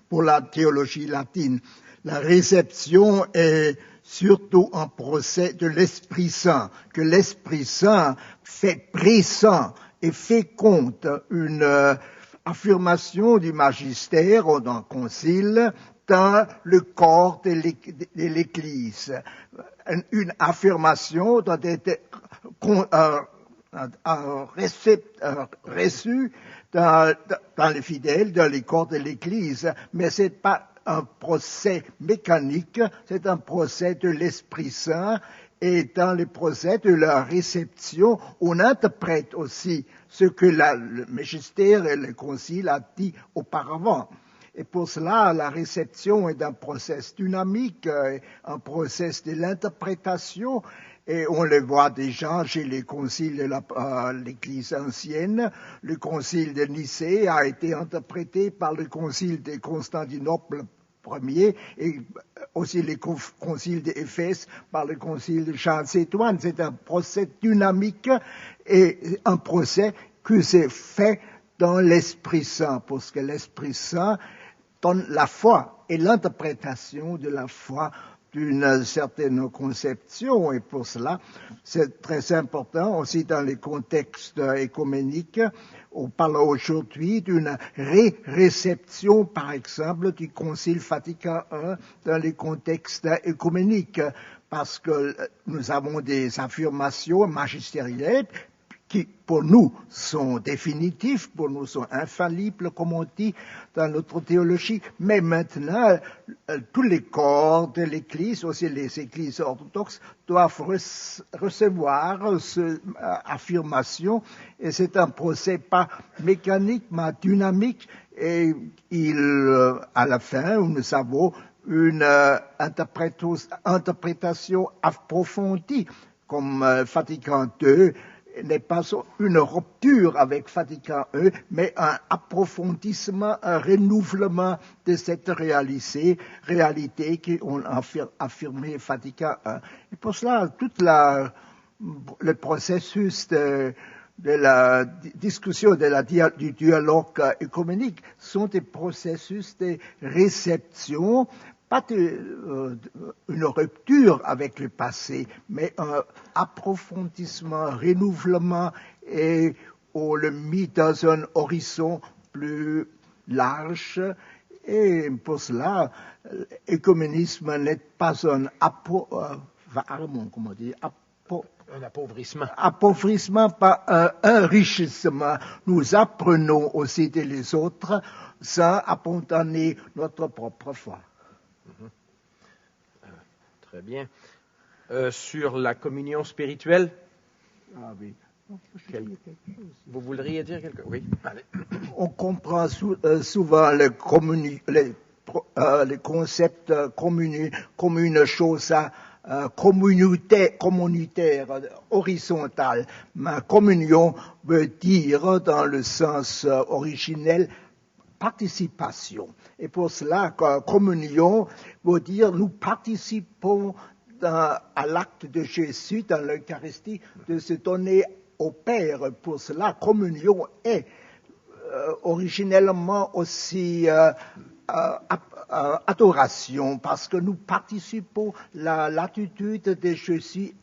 pour la théologie latine. La réception est surtout un procès de l'Esprit Saint, que l'Esprit Saint fait présent et féconde une affirmation du magistère ou d'un concile dans le corps de l'Église. Une affirmation doit être reçue dans les fidèles, dans les corps de l'Église, mais c'est pas un procès mécanique, c'est un procès de l'Esprit Saint, et dans le procès de la réception, on interprète aussi ce que le magistère et le concile a dit auparavant. Et pour cela, la réception est un processus dynamique, un processus de l'interprétation, et on le voit déjà chez les conciles de l'Église ancienne. Le concile de Nicée a été interprété par le concile de Constantinople Ier, et aussi les conciles d'Éphèse par le concile de Chalcédoine. C'est un procès dynamique et un procès que c'est fait dans l'Esprit Saint, parce que l'Esprit Saint donne la foi et l'interprétation de la foi d'une certaine conception, et pour cela, c'est très important aussi dans les contextes écuméniques. On parle aujourd'hui d'une réception, par exemple, du Concile Vatican I dans les contextes écuméniques, parce que nous avons des affirmations magistérielles qui, pour nous, sont définitifs, pour nous, sont infaillibles, comme on dit dans notre théologie. Mais maintenant, tous les corps de l'Église, aussi les églises orthodoxes, doivent recevoir cette affirmation. Et c'est un procès pas mécanique, mais dynamique. Et à la fin, nous avons une interprétation approfondie, comme Vatican II, n'est pas une rupture avec Vatican I, mais un approfondissement, un renouvellement de cette réalité qu'on a affirmé Vatican I. Et pour cela, tout le processus de la discussion, du dialogue écuménique sont des processus de réception pas une rupture avec le passé, mais un approfondissement, un renouvellement, et on le mit dans un horizon plus large. Et pour cela, l'écuménisme n'est pas un appauvrissement, pas un enrichissement. Nous apprenons aussi des autres sans abandonner notre propre foi. Très bien. Sur la communion spirituelle? Ah oui. Vous voudriez dire quelque chose? Oui. Allez. On comprend souvent le concept comme une chose communautaire, horizontale. Ma communion veut dire, dans le sens originel, participation. Et pour cela, communion veut dire nous participons à l'acte de Jésus dans l'Eucharistie de se donner au Père. Pour cela, communion est originellement aussi adoration, parce que nous participons à l'attitude de Jésus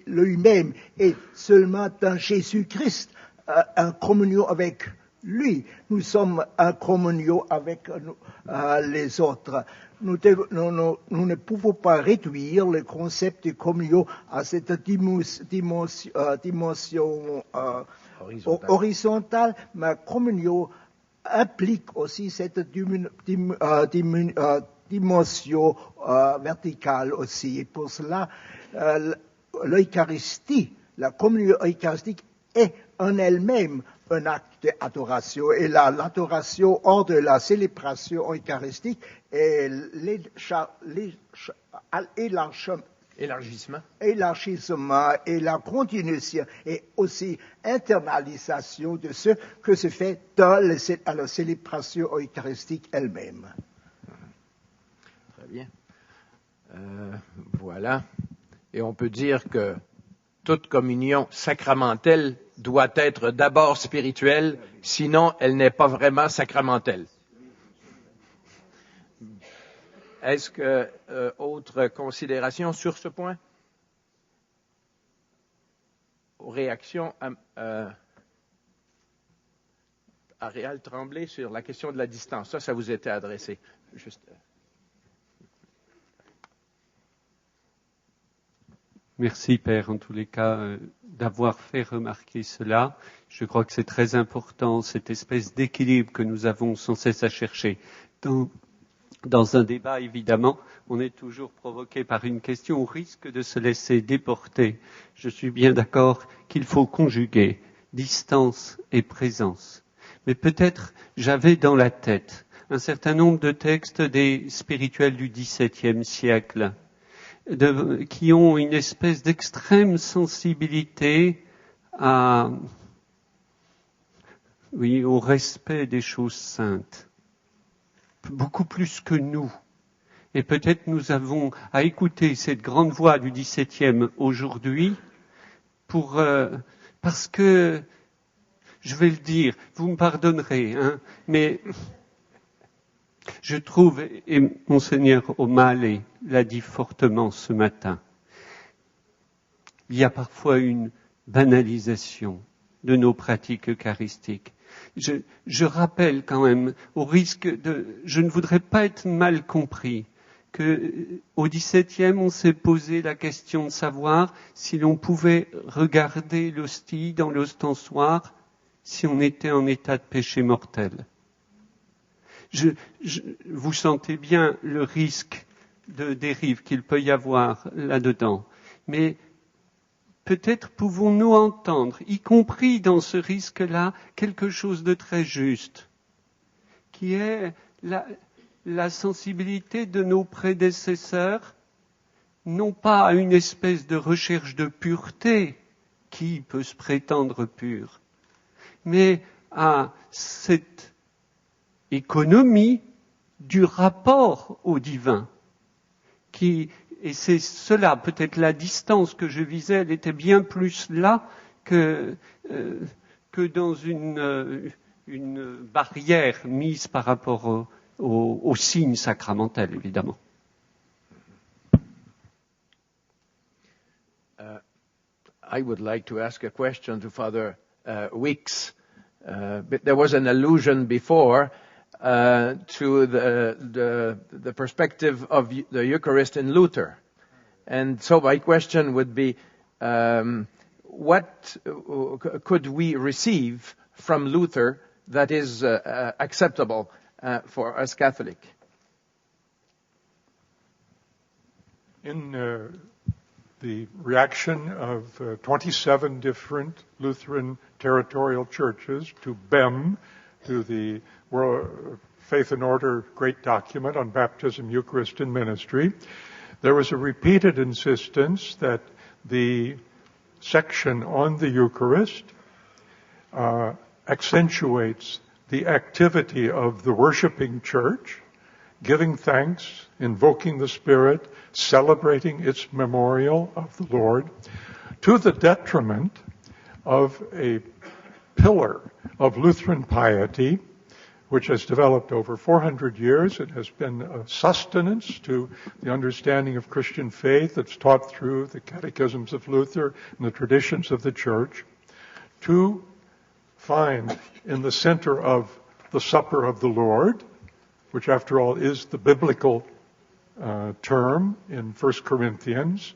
lui-même, et seulement dans Jésus-Christ, en communion avec lui, nous sommes en communion avec les autres. Nous ne pouvons pas réduire le concept de communion à cette dimension horizontale, mais communion implique aussi cette dimension verticale aussi. Et pour cela, l'Eucharistie, la communion eucharistique est en elle-même un acte d'adoration. Et l'adoration hors de la célébration eucharistique est l'élargissement et la continuation et aussi internalisation de ce que se fait dans la célébration eucharistique elle-même. Très bien. Voilà. Et on peut dire que toute communion sacramentelle doit être d'abord spirituelle, sinon elle n'est pas vraiment sacramentelle. Est-ce que autre considération sur ce point? Réaction à Réal Tremblay sur la question de la distance. Ça vous était adressé. Juste. Merci, Père, en tous les cas, d'avoir fait remarquer cela. Je crois que c'est très important, cette espèce d'équilibre que nous avons sans cesse à chercher. Dans un débat, évidemment, on est toujours provoqué par une question au risque de se laisser déporter. Je suis bien d'accord qu'il faut conjuguer distance et présence. Mais peut-être j'avais dans la tête un certain nombre de textes des spirituels du XVIIe siècle qui ont une espèce d'extrême sensibilité au respect des choses saintes. Beaucoup plus que nous. Et peut-être nous avons à écouter cette grande voix du XVIIe aujourd'hui parce que, je vais le dire, vous me pardonnerez, mais je trouve, et Monseigneur O'Malley l'a dit fortement ce matin, il y a parfois une banalisation de nos pratiques eucharistiques. Je rappelle quand même, au risque je ne voudrais pas être mal compris, qu'au XVIIe, on s'est posé la question de savoir si l'on pouvait regarder l'hostie dans l'ostensoir si on était en état de péché mortel. Vous sentez bien le risque de dérive qu'il peut y avoir là-dedans. Mais peut-être pouvons-nous entendre, y compris dans ce risque-là, quelque chose de très juste, qui est la sensibilité de nos prédécesseurs, non pas à une espèce de recherche de pureté, qui peut se prétendre pure, mais à cette économie du rapport au divin, et c'est cela, peut-être la distance que je visais, elle était bien plus là que dans une barrière mise par rapport au signe sacramentel, évidemment. I would like to ask a question to Father Wicks. But there was an allusion before to the perspective of the Eucharist in Luther. And so my question would be, what could we receive from Luther that is acceptable for us Catholic? In the reaction of 27 different Lutheran territorial churches to BEM, to the World Faith and Order Great Document on Baptism, Eucharist, and Ministry, there was a repeated insistence that the section on the Eucharist accentuates the activity of the worshiping church, giving thanks, invoking the Spirit, celebrating its memorial of the Lord, to the detriment of a pillar of Lutheran piety, which has developed over 400 years. It has been a sustenance to the understanding of Christian faith that's taught through the catechisms of Luther and the traditions of the Church, to find in the center of the Supper of the Lord, which after all is the biblical term in 1 Corinthians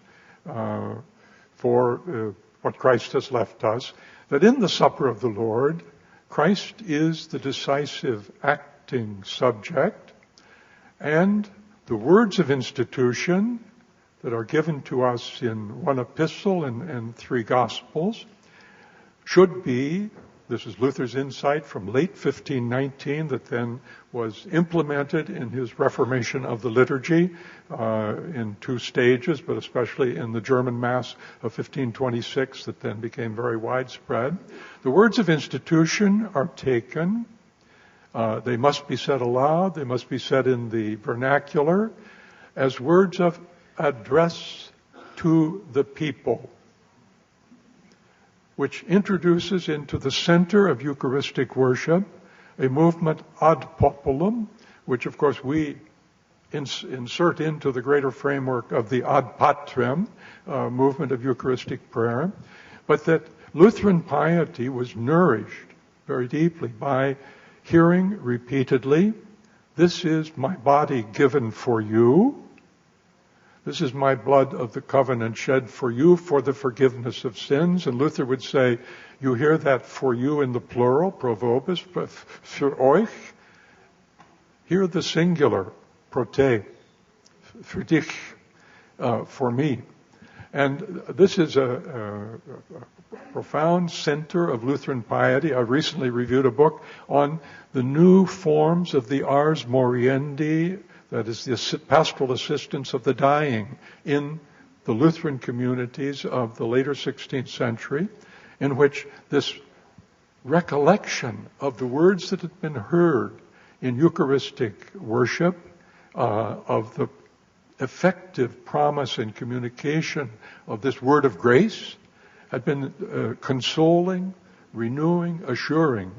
for what Christ has left us, that in the Supper of the Lord, Christ is the decisive acting subject, and the words of institution that are given to us in one epistle and 3 Gospels should be, this is Luther's insight from late 1519 that then was implemented in his reformation of the liturgy in 2 stages, but especially in the German Mass of 1526 that then became very widespread. The words of institution are taken. They must be said aloud. They must be said in the vernacular as words of address to the people, which introduces into the center of Eucharistic worship a movement ad populum, which of course we insert into the greater framework of the ad patrem movement of Eucharistic prayer, but that Lutheran piety was nourished very deeply by hearing repeatedly, "This is my body given for you. This is my blood of the covenant shed for you for the forgiveness of sins." And Luther would say, you hear that "for you" in the plural, pro vobis, für euch. Hear the singular, pro te, für dich, for me. And this is a profound center of Lutheran piety. I recently reviewed a book on the new forms of the Ars Moriendi, that is the pastoral assistance of the dying in the Lutheran communities of the later 16th century, in which this recollection of the words that had been heard in Eucharistic worship, of the effective promise and communication of this word of grace, had been consoling, renewing, assuring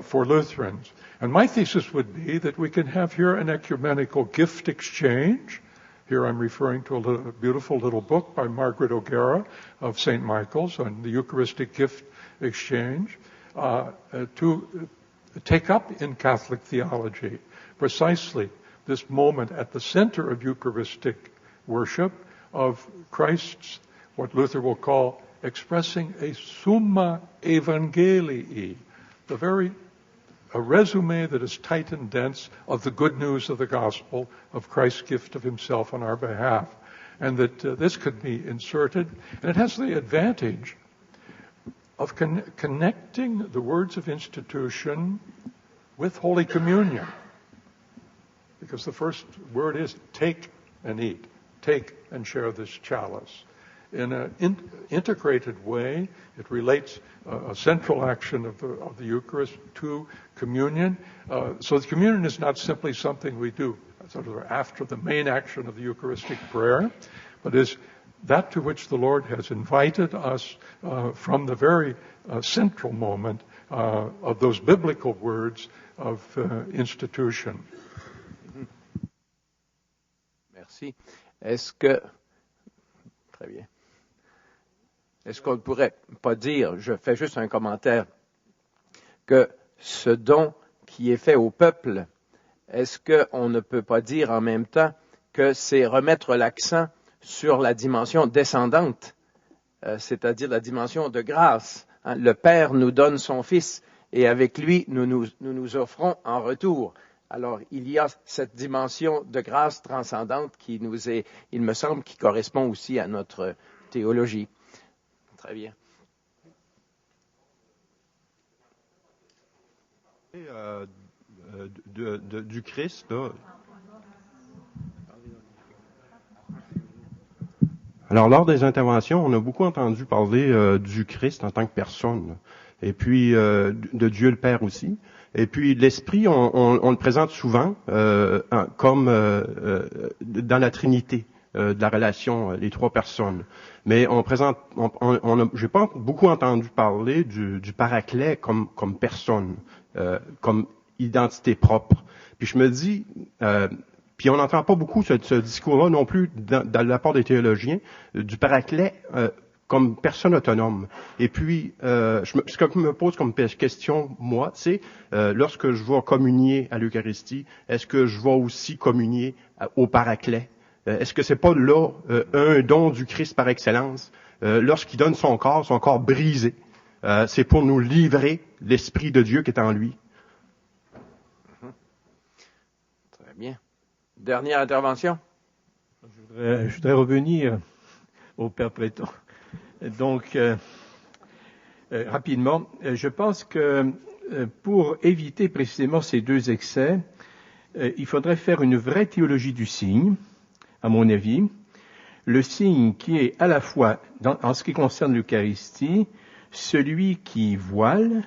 for Lutherans. And my thesis would be that we can have here an ecumenical gift exchange. Here I'm referring to a beautiful little book by Margaret O'Gara of St. Michael's on the Eucharistic gift exchange, to take up in Catholic theology precisely this moment at the center of Eucharistic worship of Christ's, what Luther will call, expressing a summa evangelii, a resume that is tight and dense of the good news of the gospel of Christ's gift of himself on our behalf. And that this could be inserted. And it has the advantage of connecting the words of institution with Holy Communion. Because the first word is take and eat. Take and share this chalice. In an integrated way, it relates a central action of the Eucharist to communion. So the communion is not simply something we do sort of after the main action of the Eucharistic prayer, but is that to which the Lord has invited us from the very central moment of those biblical words of institution. Merci. Est-ce que... Très bien. Est-ce qu'on ne pourrait pas dire, je fais juste un commentaire, que ce don qui est fait au peuple, est-ce qu'on ne peut pas dire en même temps que c'est remettre l'accent sur la dimension descendante, c'est-à-dire la dimension de grâce. Hein? Le Père nous donne son Fils et avec lui, nous nous offrons en retour. Alors, il y a cette dimension de grâce transcendante qui nous est, il me semble, qui correspond aussi à notre théologie. Très bien. Du Christ, là. Alors, lors des interventions, on a beaucoup entendu parler du Christ en tant que personne, et puis de Dieu le Père aussi. Et puis l'Esprit, on le présente souvent comme dans la Trinité de la relation, les trois personnes. Mais j'ai pas beaucoup entendu parler du Paraclet comme personne, comme identité propre. Puis je me dis, puis on n'entend pas beaucoup ce discours-là non plus dans la part des théologiens, du Paraclet comme personne autonome. Et puis, ce que je me pose comme question, moi, c'est lorsque je vais communier à l'Eucharistie, est-ce que je vais aussi communier au Paraclet? Est-ce que c'est pas là un don du Christ par excellence? Lorsqu'il donne son corps brisé, c'est pour nous livrer l'Esprit de Dieu qui est en lui. Très bien. Dernière intervention. Je voudrais revenir au Père Préton. Donc, rapidement, je pense que pour éviter précisément ces deux excès, il faudrait faire une vraie théologie du signe, à mon avis. Le signe qui est à la fois, en ce qui concerne l'Eucharistie, celui qui voile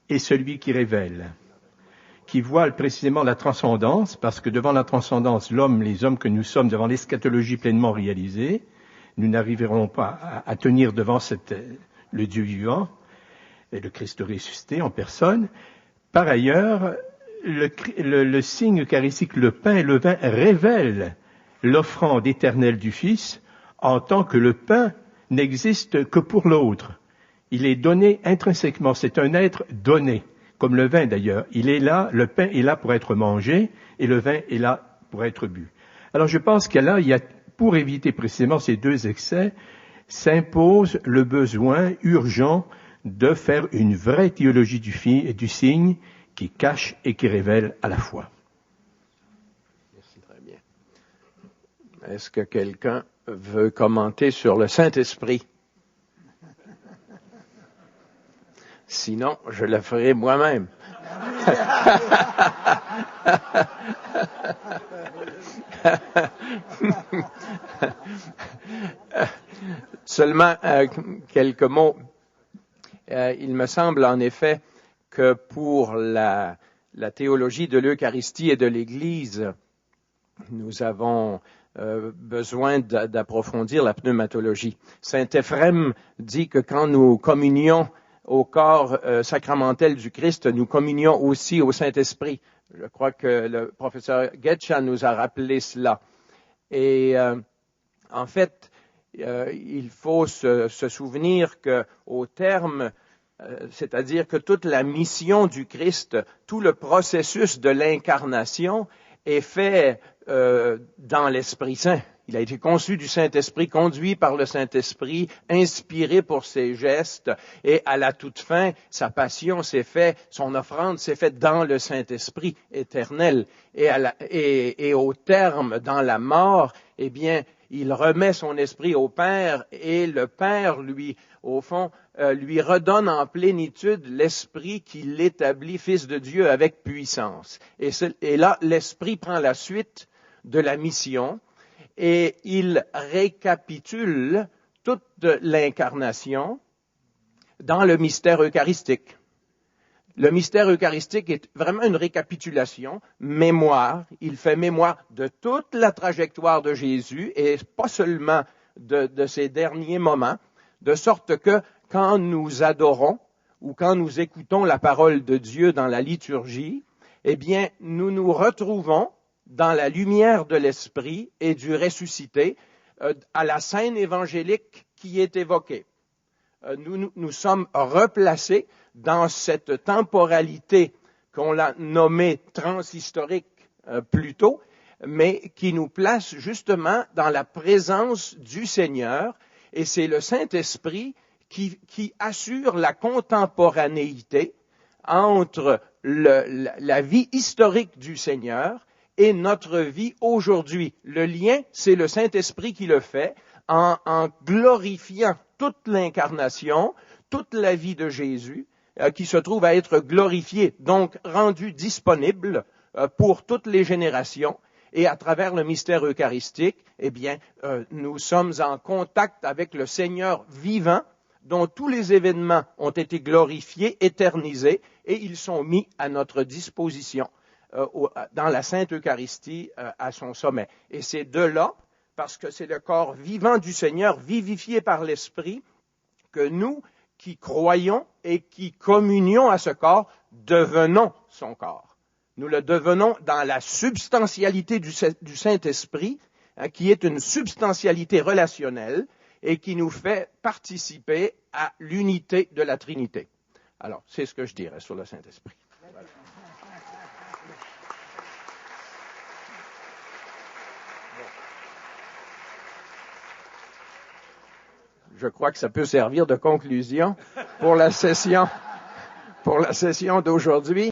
et celui qui révèle. Qui voile précisément la transcendance, parce que devant la transcendance, les hommes que nous sommes, devant l'eschatologie pleinement réalisée, nous n'arriverons pas à tenir devant le Dieu vivant et le Christ ressuscité en personne. Par ailleurs, le signe eucharistique, le pain et le vin, révèlent l'offrande éternelle du Fils en tant que le pain n'existe que pour l'autre. Il est donné intrinsèquement, c'est un être donné, comme le vin d'ailleurs. Il est là, le pain est là pour être mangé et le vin est là pour être bu. Alors je pense qu'il y a pour éviter précisément ces deux excès, s'impose le besoin urgent de faire une vraie théologie du signe qui cache et qui révèle à la fois. Merci, très bien. Est-ce que quelqu'un veut commenter sur le Saint-Esprit? Sinon, je le ferai moi-même. Seulement quelques mots. Il me semble en effet que pour la théologie de l'Eucharistie et de l'Église, nous avons besoin d'approfondir la pneumatologie. Saint Éphrem dit que quand nous communions au corps sacramentel du Christ, nous communions aussi au Saint-Esprit. Je crois que le professeur Getcha nous a rappelé cela. Et en fait, il faut se souvenir qu'au terme, c'est-à-dire que toute la mission du Christ, tout le processus de l'incarnation est fait dans l'Esprit Saint. Il a été conçu du Saint-Esprit, conduit par le Saint-Esprit, inspiré pour ses gestes, et à la toute fin, sa passion s'est faite, son offrande s'est faite dans le Saint-Esprit éternel. Et au terme, dans la mort, eh bien, il remet son esprit au Père, et le Père, lui, au fond, lui redonne en plénitude l'esprit qui l'établit Fils de Dieu avec puissance. Et là, l'esprit prend la suite de la mission, et il récapitule toute l'incarnation dans le mystère eucharistique. Le mystère eucharistique est vraiment une récapitulation, mémoire. Il fait mémoire de toute la trajectoire de Jésus et pas seulement de ses derniers moments, de sorte que quand nous adorons ou quand nous écoutons la parole de Dieu dans la liturgie, eh bien, nous nous retrouvons dans la lumière de l'Esprit et du ressuscité, à la scène évangélique qui est évoquée. nous sommes replacés dans cette temporalité qu'on l'a nommée transhistorique plus tôt, mais qui nous place justement dans la présence du Seigneur, et c'est le Saint-Esprit qui assure la contemporanéité entre la vie historique du Seigneur et notre vie aujourd'hui. Le lien, c'est le Saint-Esprit qui le fait en glorifiant toute l'incarnation, toute la vie de Jésus, qui se trouve à être glorifiée, donc rendue disponible pour toutes les générations. Et à travers le mystère eucharistique, eh bien, nous sommes en contact avec le Seigneur vivant, dont tous les événements ont été glorifiés, éternisés, et ils sont mis à notre disposition dans la Sainte Eucharistie à son sommet. Et c'est de là, parce que c'est le corps vivant du Seigneur, vivifié par l'Esprit, que nous, qui croyons et qui communions à ce corps, devenons son corps. Nous le devenons dans la substantialité du Saint-Esprit, qui est une substantialité relationnelle et qui nous fait participer à l'unité de la Trinité. Alors, c'est ce que je dirais sur le Saint-Esprit. Voilà. Je crois que ça peut servir de conclusion pour la session d'aujourd'hui.